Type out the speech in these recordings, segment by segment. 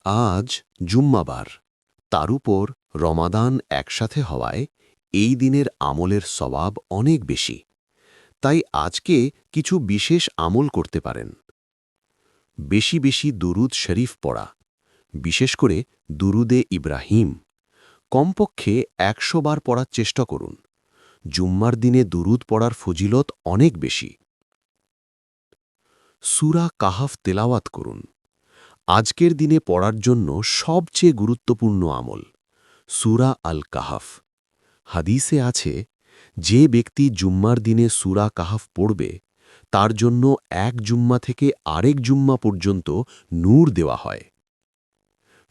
আজ জুম্মাবার, তার উপর রমাদান একসাথে হওয়ায় এই দিনের আমলের সওয়াব অনেক বেশি। তাই আজকে কিছু বিশেষ আমল করতে পারেন। বেশি বেশি দুরুদ শরীফ পড়া, বিশেষ করে দুরুদে ইব্রাহিম। কমপক্ষে ১০০ বার পড়ার চেষ্টা করুন। জুম্মার দিনে দুরুদ পড়ার ফজিলত অনেক বেশি। সূরা কাহাফ তেলাওয়াত করুন। আজকের দিনে পড়ার জন্য সবচেয়ে গুরুত্বপূর্ণ আমল সূরা আল কাহাফ। হাদিসে আছে, যে ব্যক্তি জুম্মার দিনে সূরা কাহাফ পড়বে তার জন্য এক জুম্মা থেকে আরেক জুম্মা পর্যন্ত নূর দেওয়া হয়।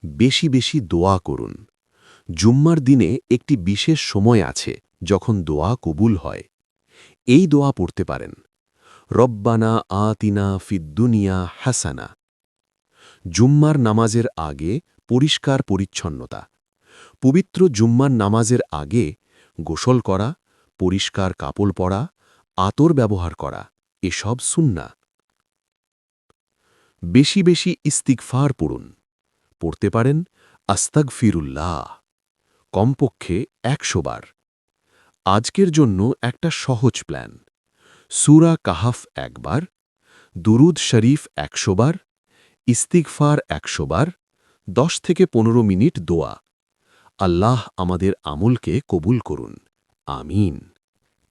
বেশি বেশি দোয়া করুন। জুম্মার দিনে একটি বিশেষ সময় আছে যখন দোয়া কবুল হয়। এই দোয়া পড়তে পারেন, রব্বানা আতিনা ফিদ্দুনিয়া হাসানা। জুম্মার নামাজের আগে পরিষ্কার পরিচ্ছন্নতা। পবিত্র জুম্মার নামাজের আগে গোসল করা, পরিষ্কার কাপড় পরা, আতর ব্যবহার করা, এসব সুন্নাহ। বেশি বেশি ইস্তিগফার পড়ুন। পড়তে পারেন আস্তাগফিরুল্লাহ, কমপক্ষে ১০০ বার। আজকের জন্য একটা সহজ প্ল্যান: সূরা কাহাফ একবার, দুরুদ শরীফ ১০০ বার, ইস্তিগফার ১০০ বার, ১০ থেকে ১৫ মিনিট দোয়া। আল্লাহ আমাদের আমলকে কবুল করুন, আমিন।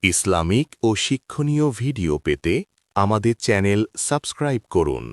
ইসলামিক ও শিক্ষণীয় ভিডিও পেতে আমাদের চ্যানেল সাবস্ক্রাইব করুন।